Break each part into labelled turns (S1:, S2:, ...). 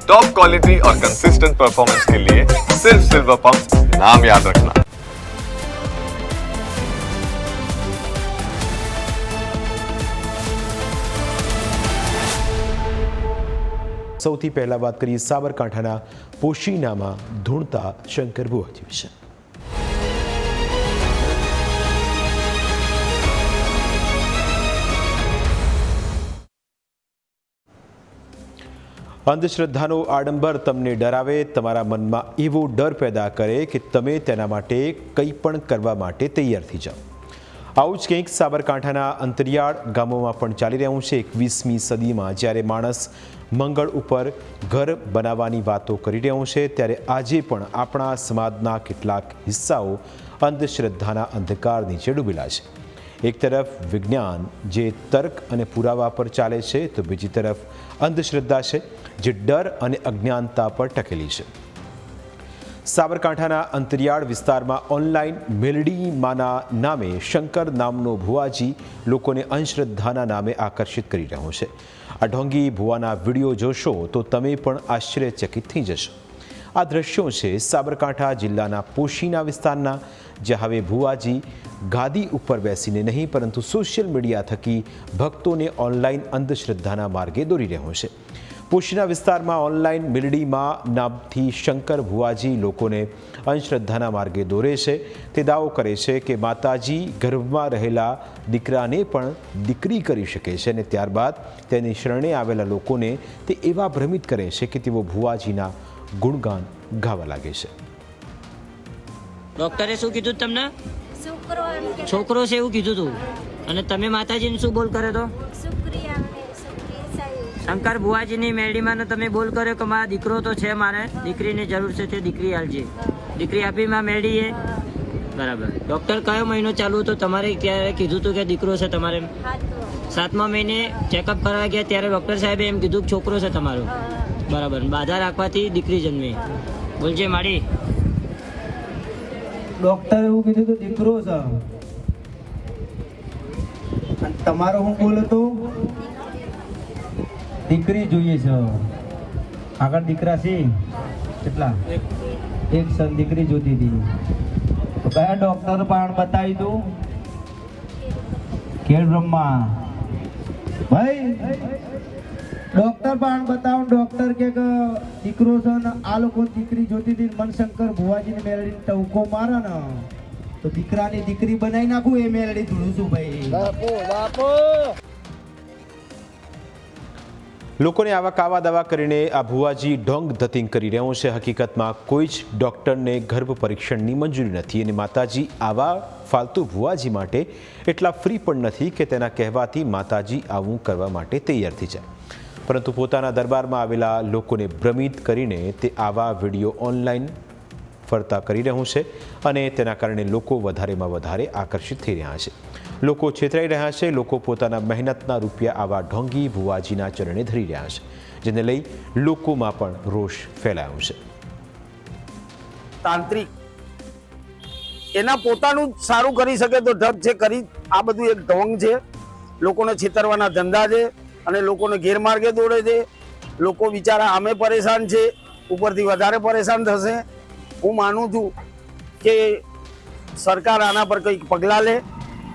S1: Top quality और consistent performance के लिए सिर्फ सिल्वर पंप नाम याद रखना।
S2: સૌથી પહેલા વાત કરીએ સાબરકાંઠાના પોશીનામાં ધૂણતા શંકર ભુવાજી વિશે। અંધશ્રદ્ધાનો આડંબર તમને ડરાવે, તમારા મનમાં એવો ડર પેદા કરે કે તમે તેના માટે કંઈ પણ કરવા માટે તૈયાર થઈ જાઓ। આવું જ કંઈક સાબરકાંઠાના અંતરિયાળ ગામોમાં પણ ચાલી રહ્યું છે। 21મી સદીમાં જ્યારે માણસ મંગળ ઉપર ઘર બનાવવાની વાતો કરી રહ્યો છે, ત્યારે આજે પણ આપણા સમાજના કેટલાક હિસ્સાઓ અંધશ્રદ્ધાના અંધકાર નીચે ડૂબેલા છે। એક તરફ વિજ્ઞાન જે તર્ક અને પુરાવા પર ચાલે છે, તો બીજી તરફ અંધશ્રદ્ધા છે જે ડર અને અજ્ઞાનતા પર ટકેલી છે। સાબરકાંઠાના અંતરિયાળ વિસ્તારમાં ઓનલાઈન મેલડી માના નામે શંકર નામનો ભુવાજી લોકોને અંધશ્રદ્ધાના નામે આકર્ષિત કરી રહ્યો છે। આ ઢોંગી ભુવાના વિડીયો જોશો તો તમે પણ આશ્ચર્યચકિત થઈ જશો। આ દ્રશ્યો છે સાબરકાંઠા જિલ્લાના પોશીના વિસ્તારના, જ્યાં હવે ભુવાજી ગાદી ઉપર બેસીને નહીં પરંતુ સોશિયલ મીડિયા થકી ભક્તોને ઓનલાઈન અંધશ્રદ્ધાના માર્ગે દોરી રહ્યો છે। પોશીના વિસ્તારમાં ઓનલાઈન મેલડીમાં નામથી શંકર ભુવાજી લોકોને અંધશ્રદ્ધાના માર્ગે દોરે છે। તે દાવો કરે છે કે માતાજી ગર્ભમાં રહેલા દીકરાને પણ દીકરી કરી શકે છે અને ત્યારબાદ તેની શરણે આવેલા લોકોને તે એવા ભ્રમિત કરે છે કે તેઓ ભુવાજીના ગુણગાન ગાવા લાગે છે।
S3: ડોક્ટરે શું કીધું તમને? છોકરો છે એવું કીધું તું, અને તમે માતાજીને શું બોલ કરે તો? શંકર ભુવાજીની મેરડીમાં તમે બોલ કર્યો કે મારા દીકરો તો છે, મારે દીકરીની જરૂર છે, તે દીકરી આલજે। દીકરી આપી માં મેરડીએ, બરાબર। ડૉક્ટર કયો મહિનો ચાલુ હતો તમારે? ક્યારે કીધું હતું કે દીકરો છે તમારે? 7મા મહિને ચેકઅપ કરવા ગયા ત્યારે ડૉક્ટર સાહેબે એમ કીધું કે છોકરો છે તમારો, બરાબર। બાધા રાખવાથી દીકરી જન્મી, બોલજે માડી।
S4: ડૉક્ટરે એવું કીધું કે દીકરો છે, અને તમારો હું બોલો તો દીકરી જોઈએ છે। આગળ દીકરા છે કેટલા? એક સન દીકરી જોતી હતી। કયા ડોક્ટર પણ બતાવી તું? ખેડ બ્રહ્મા ભાઈ, ડોક્ટર પણ બતાવો। ડોક્ટર કે દીકરો છે ને આ લોકો દીકરી જોતી હતી, મનશંકર ભુવાજીને મેળવીને ટવકો મારે ને તો દીકરાની દીકરી બનાવી નાખું, એ મેળવી ધૂળું છું ભાઈ।
S2: લોકોને આવા કાવા દાવા કરીને આ ભુવાજી ઢોંગ ધતિંગ કરી રહ્યો છે। હકીકતમાં કોઈ જ ડૉક્ટરને ગર્ભ પરીક્ષણની મંજૂરી નથી અને માતાજી આવા ફાલતુ ભુવાજી માટે એટલા ફ્રી પણ નથી કે તેના કહેવાથી માતાજી આવું કરવા માટે તૈયાર થઈ જાય, પરંતુ પોતાના દરબારમાં આવેલા લોકોને ભ્રમિત કરીને તે આવા વિડીયો ઓનલાઈન ફરતા કરી રહ્યું છે અને તેના કારણે લોકો વધારેમાં વધારે આકર્ષિત થઈ રહ્યા છે। લોકો છેતરાઈ રહ્યા છે। લોકો પોતાના મહેનતના રૂપિયા આવા ઢોંગી ભુવાજીના ચરણે ધરી રહ્યા છે, જેને લઈ લોકોમાં પણ રોષ ફેલાયો છે।
S5: તાંત્રિક એના પોતાનું સારું કરી શકે તો ઢબ છે કરી, આ બધું એક ઢોંગ છે, લોકોને છેતરવાના ધંધા છે અને લોકોને ગેરમાર્ગે દોડે છે। લોકો બિચારા આમે પરેશાન છે, ઉપરથી વધારે પરેશાન થશે। હું માનું છું કે સરકાર આના પર કંઈક પગલાં લે,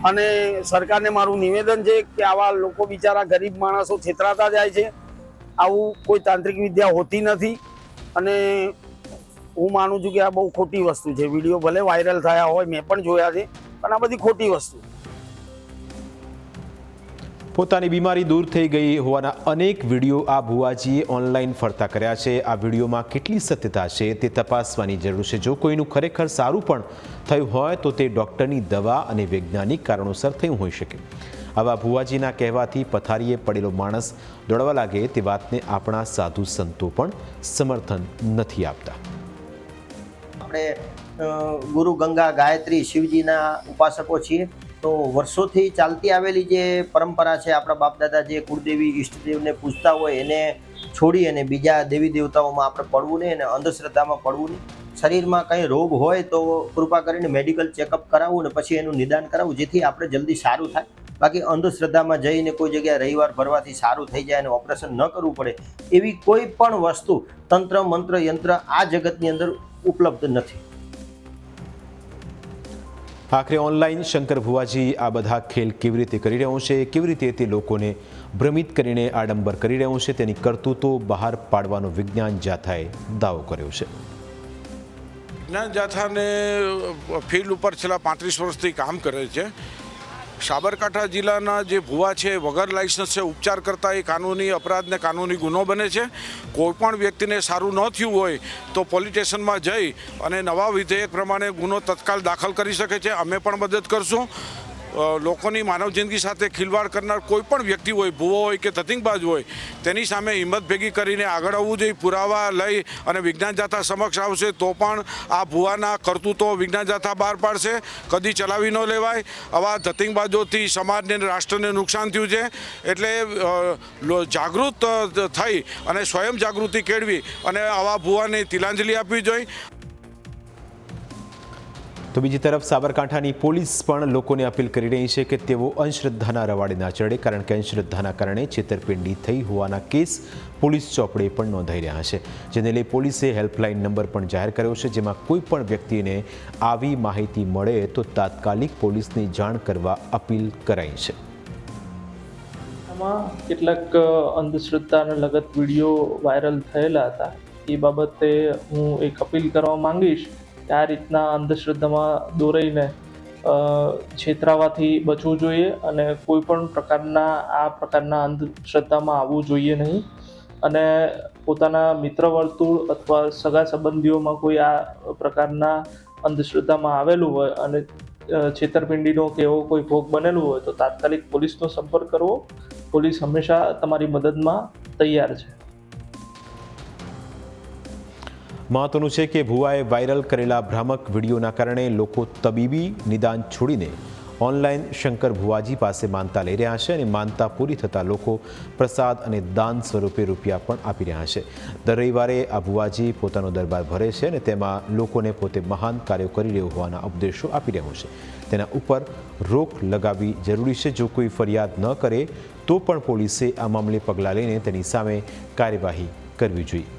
S5: અને સરકારને મારું નિવેદન છે કે આવા લોકો બિચારા ગરીબ માણસો છેતરાતા જાય છે। આવું કોઈ તાંત્રિક વિદ્યા હોતી નથી, અને હું માનું છું કે આ બહુ ખોટી વસ્તુ છે। વિડીયો ભલે વાયરલ થયા હોય, મેં પણ જોયા છે, પણ આ બધી ખોટી વસ્તુ।
S2: પોતાની બીમારી દૂર થઈ ગઈ હોવાના અનેક વિડીયો આ ભુવાજીએ ઓનલાઈન ફરતા કર્યા છે। આ વિડીયોમાં કેટલી સત્યતા છે તે તપાસવાની જરૂર છે। જો કોઈનું ખરેખર સારું પણ થયું હોય તો તે ડૉક્ટરની દવા અને વૈજ્ઞાનિક કારણોસર થયું હોઈ શકે। આવા ભુવાજીના કહેવાથી પથારીએ પડેલો માણસ દોડવા લાગે તે વાતને આપણા સાધુ સંતો પણ સમર્થન નથી આપતા।
S6: આપણે ગુરુ ગંગા ગાયત્રી શિવજીના ઉપાસકો છીએ, તો વર્ષોથી ચાલતી આવેલી જે પરંપરા છે, આપણા બાપ દાદા જે કુળદેવી ઈષ્ટદેવને પૂજતા હોય એને છોડી અને બીજા દેવી દેવતાઓમાં આપણે પડવું નહીં અને અંધશ્રદ્ધામાં પડવું નહીં। શરીરમાં કંઈ રોગ હોય તો કૃપા કરીને મેડિકલ ચેકઅપ કરાવવું ને પછી એનું નિદાન કરાવવું, જેથી આપણે જલ્દી સારું થાય। બાકી અંધશ્રદ્ધામાં જઈને કોઈ જગ્યાએ રવિવાર ભરવાથી સારું થઈ જાય અને ઓપરેશન ન કરવું પડે એવી કોઈ પણ વસ્તુ તંત્ર મંત્ર યંત્ર આ જગતની અંદર ઉપલબ્ધ નથી.
S2: આખરે ઓનલાઈન શંકર ભુવાજી આ બધા ખેલ કેવી રીતે કરી રહ્યો છે, કેવી રીતે તે લોકોને ભ્રમિત કરીને આડંબર કરી રહ્યો છે, તેની કરતૂતો બહાર પાડવાનો વિજ્ઞાન જાથાએ દાવો કર્યો છે.
S7: વિજ્ઞાન જાથાને ફિલ્ડ ઉપર છેલ્લા 35 વર્ષથી કામ કરે છે. સાબરકાંઠા જિલ્લાના જે ભુવા છે વગર લાયસન્સે ઉપચાર કરતા એ કાનૂની અપરાધને કાનૂની ગુનો બને છે. કોઈપણ વ્યક્તિને સારું ન થયું હોય તો પોલીસ સ્ટેશનમાં જઈ અને નવા વિધેયક પ્રમાણે ગુનો તત્કાલ દાખલ કરી શકે છે. અમે પણ મદદ કરશું. લોકોની માનવ જિંદગી સાથે ખિલવાડ કરનાર કોઈ પણ વ્યક્તિ હોય, ભૂવો હોય કે તતિંગબાજ હોય, તેની સામે હિંમત ભેગી કરીને આગળ આવવું જોઈએ. પુરાવા લઈ અને વિજ્ઞાન જાથા સમક્ષ આવશે તો પણ આ ભૂવાના કરતૂતો વિજ્ઞાન જાથા બહાર પાડશે. કદી ચલાવી ન લેવાય. આવા ધતિંગબાજોથી સમાજને અને રાષ્ટ્રને નુકસાન થયું છે. એટલે જાગૃત થઈ અને સ્વયં જાગૃતિ કેળવી અને આવા ભૂવાને તિલાંજલિ આપવી જોઈએ.
S2: તો બીજી તરફ સાબરકાંઠાની પોલીસ પણ લોકોને અપીલ કરી રહી છે કે તેઓ અંધશ્રદ્ધાના રવાડે ના ચડે, કારણ કે અંધશ્રદ્ધાના કારણે છેતરપિંડી થઈ હોવાના કેસ પોલીસ ચોપડે પણ નોંધાઈ રહ્યા છે. જેને લઈ પોલીસે હેલ્પલાઇન નંબર પણ જાહેર કર્યો છે, જેમાં કોઈ પણ વ્યક્તિને આવી માહિતી મળે તો તાત્કાલિક પોલીસને જાણ કરવા અપીલ કરાઈ છે.
S8: આમાં કેટલાક અંધશ્રદ્ધાને લગત વિડીયો વાયરલ થયેલા હતા. એ બાબતે હું એક અપીલ કરવા માંગીશ કે આ રીતના અંધશ્રદ્ધામાં દોરાઈને છેતરાવાથી બચવું જોઈએ અને કોઈ પણ પ્રકારના અંધશ્રદ્ધામાં આવવું જોઈએ નહીં. અને પોતાના મિત્ર વર્તુળ અથવા સગા સંબંધીઓમાં કોઈ આ પ્રકારના અંધશ્રદ્ધામાં આવેલું હોય અને છેતરપિંડીનો કે એવો કોઈ ભોગ બનેલું હોય તો તાત્કાલિક પોલીસનો સંપર્ક કરવો. પોલીસ હંમેશા તમારી મદદમાં તૈયાર છે.
S2: મહત્વનું છે કે ભુવાએ વાયરલ કરેલા ભ્રામક વિડીયોના કારણે લોકો તબીબી નિદાન છોડીને ઓનલાઈન શંકર ભુવાજી પાસે માનતા લઈ રહ્યા છે અને માનતા પૂરી થતાં લોકો પ્રસાદ અને દાન સ્વરૂપે રૂપિયા પણ આપી રહ્યા છે. દર રવિવારે આ ભુવાજી પોતાનો દરબાર ભરે છે અને તેમાં લોકોને પોતે મહાન કાર્યો કરી રહ્યો હોવાના ઉપદેશો આપી રહ્યો છે. તેના ઉપર રોક લગાવવી જરૂરી છે. જો કોઈ ફરિયાદ ન કરે તો પણ પોલીસે આ મામલે પગલાં લઈને તેની સામે કાર્યવાહી કરવી જોઈએ.